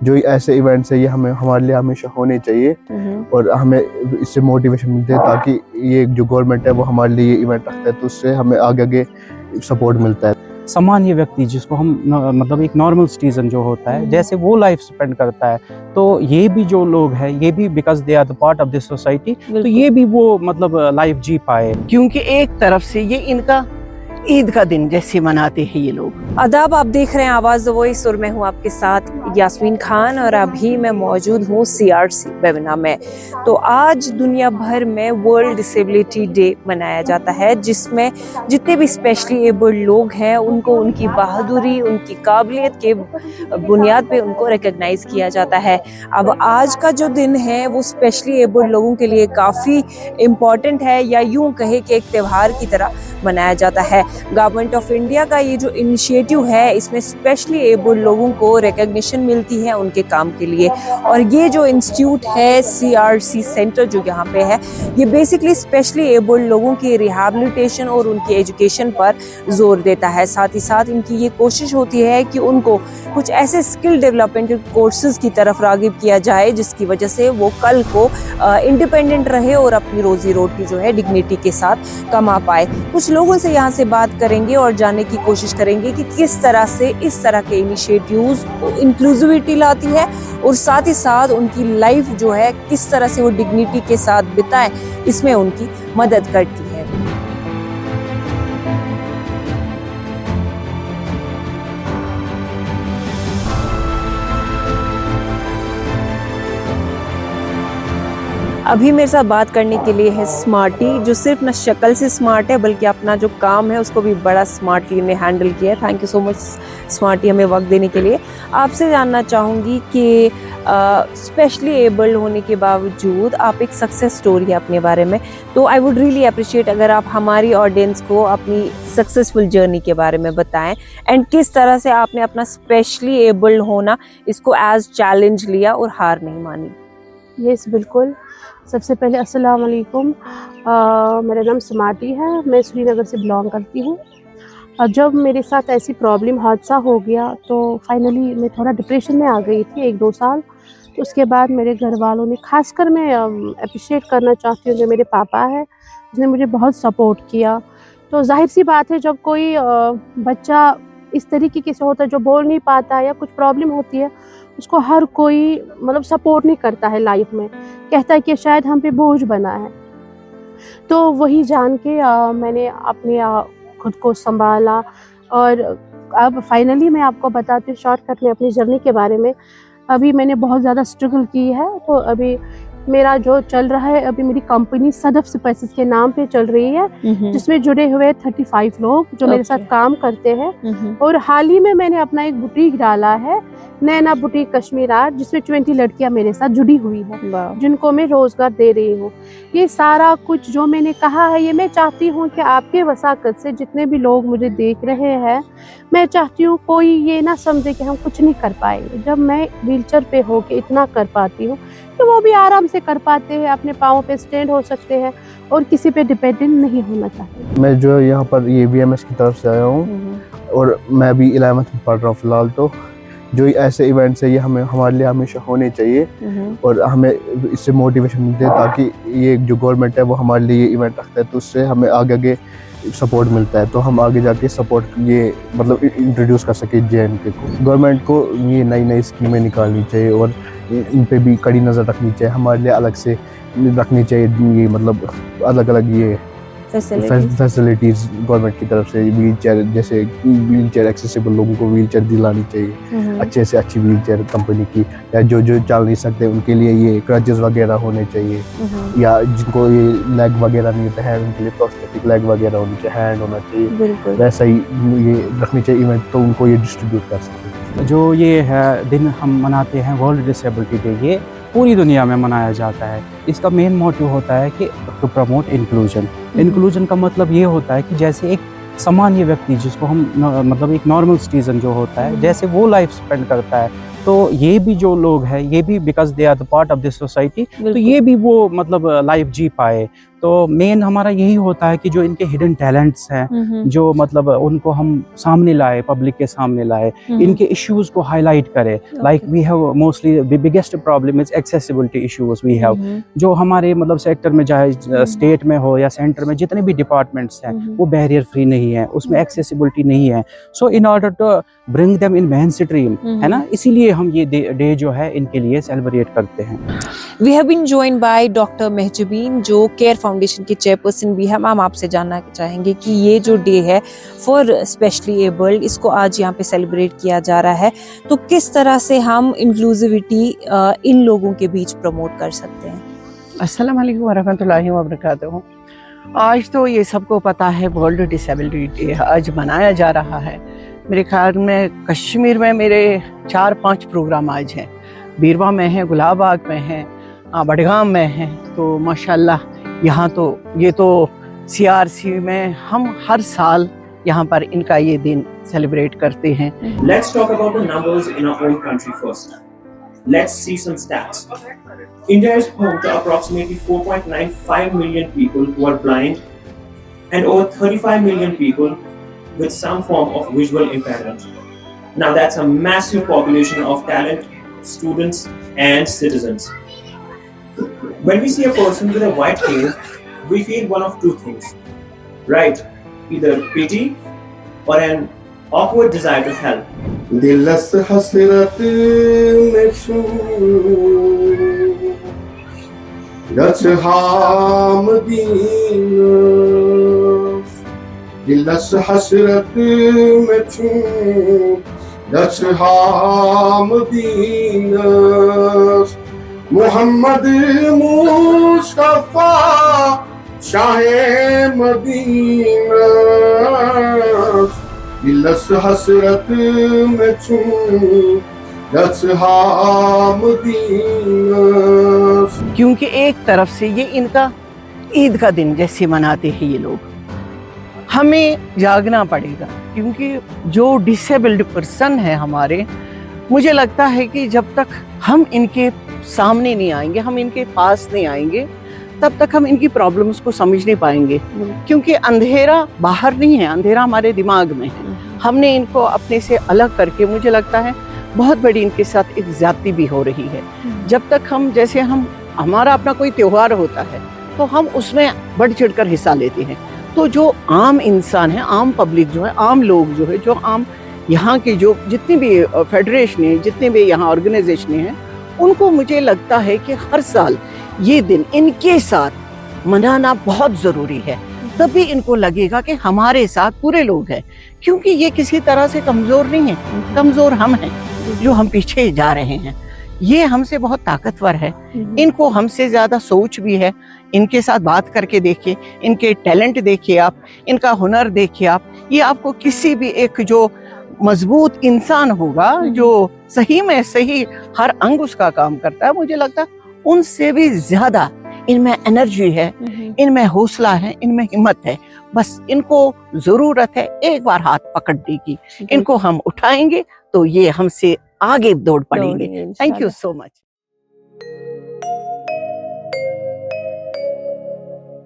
जो ऐसे इवेंट्स है ये हमें हमारे लिए हमेशा होने चाहिए और हमें इससे मोटिवेशन मिलती है ताकि ये जो गवर्नमेंट है वो हमारे लिए ये इवेंट रखता है तो उससे हमें आगे आगे सपोर्ट मिलता है। सामान्य व्यक्ति जिसको हम मतलब एक नॉर्मल सिटीजन जो होता है, जैसे वो लाइफ स्पेंड करता है, तो ये भी जो लोग हैं ये भी because they are the part of this society, तो ये भी वो मतलब लाइफ जी पाए। क्योंकि एक तरफ से ये इनका ईद का दिन जैसे मनाते हैं ये लोग। आदाब, आप देख रहे हैं आवाज द वॉइस और मैं हूं आपके साथ यास्मीन खान और अभी मैं मौजूद हूं CRC वेबिनार में। तो आज दुनिया भर में वर्ल्ड डिसेबिलिटी डे मनाया जाता है जिसमें जितने भी स्पेशली एबल्ड लोग हैं उनको उनकी बहादुरी, उनकी काबिलियत के बुनियाद पे उनको रिकॉग्नाइज किया जाता है। अब आज का जो दिन है वो स्पेशली एबल्ड लोगों के लिए काफ़ी इम्पॉर्टेंट है या यूं कहे कि एक त्यौहार की तरह मनाया जाता है। गवर्नमेंट ऑफ इंडिया का ये जो इनिशिएटिव है इसमें स्पेशली एबल्ड लोगों को रिकॉग्निशन मिलती है उनके काम के लिए। और ये जो इंस्टीट्यूट है CRC सेंटर जो यहाँ पे है, ये बेसिकली स्पेशली एबल्ड लोगों की रिहैबिलिटेशन और उनकी एजुकेशन पर जोर देता है। साथ ही साथ इनकी ये कोशिश होती है कि उनको कुछ ऐसे स्किल डेवलपमेंट कोर्सेज की तरफ रागिब किया जाए जिसकी वजह से वो कल को इंडिपेंडेंट रहे और अपनी रोजी रोटी जो है डिग्निटी के साथ कमा पाए। कुछ लोगों से यहाँ से बात करेंगे और जानने की कोशिश करेंगे कि किस तरह से इस तरह के इनिशिएटिव्स इंक्लूसिविटी लाती है और साथ ही साथ उनकी लाइफ जो है किस तरह से वो डिग्निटी के साथ बिताएं, इसमें उनकी मदद करती है। अभी मेरे साथ बात करने के लिए है स्मार्टी, जो सिर्फ न शक्ल से स्मार्ट है बल्कि अपना जो काम है उसको भी बड़ा स्मार्टली ने हैंडल किया है। Thank you so much smarty हमें वक्त देने के लिए। आपसे जानना चाहूँगी कि स्पेशली एबल्ड होने के बावजूद आप एक सक्सेस स्टोरी है अपने बारे में, तो आई वुड रियली अप्रिशिएट अगर आप हमारी ऑडियंस को अपनी सक्सेसफुल जर्नी के बारे में बताएं एंड किस तरह से आपने अपना स्पेशली एबल्ड होना इसको एज चैलेंज लिया और हार नहीं मानी। यस बिल्कुल। सबसे पहले अस्सलाम वालेकुम। मेरा नाम स्मार्टी है, मैं श्रीनगर से बिलोंग करती हूँ। जब मेरे साथ ऐसी प्रॉब्लम हादसा हो गया तो फाइनली मैं थोड़ा डिप्रेशन में आ गई थी 1-2 साल। तो उसके बाद मेरे घर वालों ने, खासकर मैं अप्रिशिएट करना चाहती हूँ जो मेरे पापा है जिसने मुझे बहुत सपोर्ट किया। तो जाहिर सी बात है जब कोई बच्चा इस तरीके से होता है जो बोल नहीं पाता है या कुछ प्रॉब्लम होती है, उसको हर कोई मतलब सपोर्ट नहीं करता है लाइफ में, कहता है कि शायद हम पे बोझ बना है। तो वही जान के मैंने अपने खुद को संभाला और अब फाइनली मैं आपको बताती हूँ शॉर्टकट में अपनी जर्नी के बारे में। अभी मैंने बहुत ज़्यादा स्ट्रगल की है, तो अभी मेरा जो चल रहा है, अभी मेरी कंपनी सदफ स्पाइसेस के नाम पे चल रही है जिसमें जुड़े हुए 35 लोग जो मेरे साथ काम करते हैं। और हाल ही में मैंने अपना एक बुटीक डाला है, नैना बुटीक कश्मीर आर्ट, जिसमें 20 लड़कियां मेरे साथ जुड़ी हुई है जिनको मैं रोजगार दे रही हूँ। ये सारा कुछ जो मैंने कहा है ये मैं चाहती हूँ कि आपके वसाकत से जितने भी लोग मुझे देख रहे हैं, मैं चाहती हूँ कोई ये ना समझे कि हम कुछ नहीं कर पाएंगे। जब मैं व्हीलचेयर पे होके इतना कर पाती हूँ तो वो भी आराम से कर पाते हैं, अपने पाँव पे स्टैंड हो सकते हैं और किसी पे डिपेंडेंट नहीं होना चाहिए। मैं जो यहाँ पर ये VMS की तरफ से आया हूँ और मैं भी 11th में पढ़ रहा हूँ फिलहाल। तो जो ऐसे इवेंट्स है ये हमें हमारे लिए हमेशा होने चाहिए और हमें इससे मोटिवेशन मिलती है ताकि ये जो गवर्नमेंट है वो हमारे लिए ये इवेंट रखता है तो उससे हमें आगे आगे सपोर्ट मिलता है, तो हम आगे जाके सपोर्ट ये मतलब इंट्रोड्यूस कर सके JNK को। गवर्नमेंट को ये नई नई स्कीमें निकालनी चाहिए और इन पे भी कड़ी नज़र रखनी चाहिए, हमारे लिए अलग से रखनी चाहिए ये मतलब अलग अलग ये फैसिलिटीज़ गवर्नमेंट की तरफ से। व्हीलचेयर, जैसे व्हीलचेयर एक्सेसिबल लोगों को व्हीलचेयर दिलानी चाहिए, अच्छे से अच्छी व्हीलचेयर कंपनी की, या जो चल नहीं सकते उनके लिए ये क्रचेस वगैरह होने चाहिए, या जिनको ये लेग वगैरह नहीं होता है उनके लिए प्रोस्थेटिक लेग वगैरह होनी चाहिए, हैंड होना चाहिए, वैसा ही ये रखनी चाहिए इवेंट तो उनको ये डिस्ट्रीब्यूट कर सकते। जो ये है दिन हम मनाते हैं वर्ल्ड डिसेबिलिटी डे, ये पूरी दुनिया में मनाया जाता है। इसका मेन मोटिव होता है कि टू प्रमोट इंक्लूजन। इंक्लूजन का मतलब ये होता है कि जैसे एक सामान्य व्यक्ति जिसको हम मतलब एक नॉर्मल सिटीजन जो होता है, जैसे वो लाइफ स्पेंड करता है, तो ये भी जो लोग हैं ये भी because they are the part of this society, तो ये भी वो मतलब लाइफ जी पाए। तो मेन हमारा यही होता है कि जो इनके हिडन टैलेंट्स हैं, जो मतलब उनको हम सामने लाए, पब्लिक के सामने लाए, इनके इश्यूज को हाईलाइट करें। Like we have mostly biggest problem is accessibility issues we have, जो हमारे मतलब सेक्टर में चाहे स्टेट में हो या सेंटर में जितने भी डिपार्टमेंट्स हैं वो बैरियर फ्री नहीं है, उसमें एक्सेसिबिलिटी नहीं है। So in order to bring them in mainstream, है ना, इसीलिए हम ये डे जो है इनके लिए सेलिब्रेट करते हैं। We have been joined by doctor Mahjabeen, जो केयर फाउंडेशन के चेयरपर्सन भी है। मैम, आपसे जानना चाहेंगे कि ये जो डे है फॉर स्पेशली एबल्ड, इसको आज यहाँ पे सेलिब्रेट किया जा रहा है, तो किस तरह से हम इंक्लूसिविटी इन लोगों के बीच प्रमोट कर सकते हैं? अस्सलाम वालेकुम वरहमतुल्लाहि वबरकातुहू। आज तो ये सबको पता है वर्ल्ड डिसेबिलिटी डे आज मनाया जा रहा है। मेरे ख्याल में कश्मीर में मेरे 4-5 प्रोग्राम आज हैं। बीरवा में है, गुलाबाग में है, बडगाम में है। तो माशाल्लाह यहाँ तो ये तो CRC में हम हर साल यहाँ पर इनका ये दिन सेलिब्रेट करते हैं। Let's talk about the numbers in our own country first. Let's see some stats. India is home to approximately 4.95 million people who are blind and over 35 million people with some form of visual impairment. Now that's a massive population of talent, students and citizens. When we see a person with a white cane, we feel one of two things, right? Either pity or an awkward desire to help. दिलस हसरत में छू गच हाम दीनस, दिलस हसरत में छू गच हाम दीनस, मोहम्मद मुस्तफा शाहे मदीना, दिलस हसरत में छू गच हाम दीनस। क्योंकि एक तरफ से ये इनका ईद का दिन जैसे मनाते हैं ये लोग, हमें जागना पड़ेगा। क्योंकि जो डिसेबल्ड पर्सन है हमारे, मुझे लगता है कि जब तक हम इनके सामने नहीं आएंगे, हम इनके पास नहीं आएंगे, तब तक हम इनकी प्रॉब्लम्स को समझ नहीं पाएंगे। क्योंकि अंधेरा बाहर नहीं है, अंधेरा हमारे दिमाग में है। हमने इनको अपने से अलग करके, मुझे लगता है बहुत बड़ी इनके साथ एक ज्यादती भी हो रही है। जब तक हम, जैसे हमारा अपना कोई त्योहार होता है तो हम उसमें बढ़ चढ़कर हिस्सा लेते हैं। तो जो आम इंसान है, आम पब्लिक जो है, आम लोग जो है, जो आम यहाँ के जो जितने भी फेडरेशन है, जितने भी यहाँ ऑर्गेनाइजेशन हैं, उनको मुझे लगता है कि हर साल ये दिन इनके साथ मनाना बहुत ज़रूरी है। तभी इनको लगेगा कि हमारे साथ पूरे लोग हैं। क्योंकि ये किसी तरह से कमज़ोर नहीं है, कमज़ोर हम हैं जो हम पीछे जा रहे हैं। ये हमसे बहुत ताकतवर है, इनको हमसे ज़्यादा सोच भी है। इनके साथ बात करके देखिए, इनके टैलेंट देखिए आप, इनका हुनर देखिए आप। ये आपको किसी भी एक जो मजबूत इंसान होगा, जो सही में सही हर अंग उसका काम करता है, मुझे लगता है उनसे भी ज्यादा इनमें एनर्जी है, इनमें हौसला है, इनमें हिम्मत है। बस इनको जरूरत है एक बार हाथ पकड़ने की। इनको हम उठाएंगे तो ये हमसे आगे दौड़ पड़ेंगे। Thank you so much.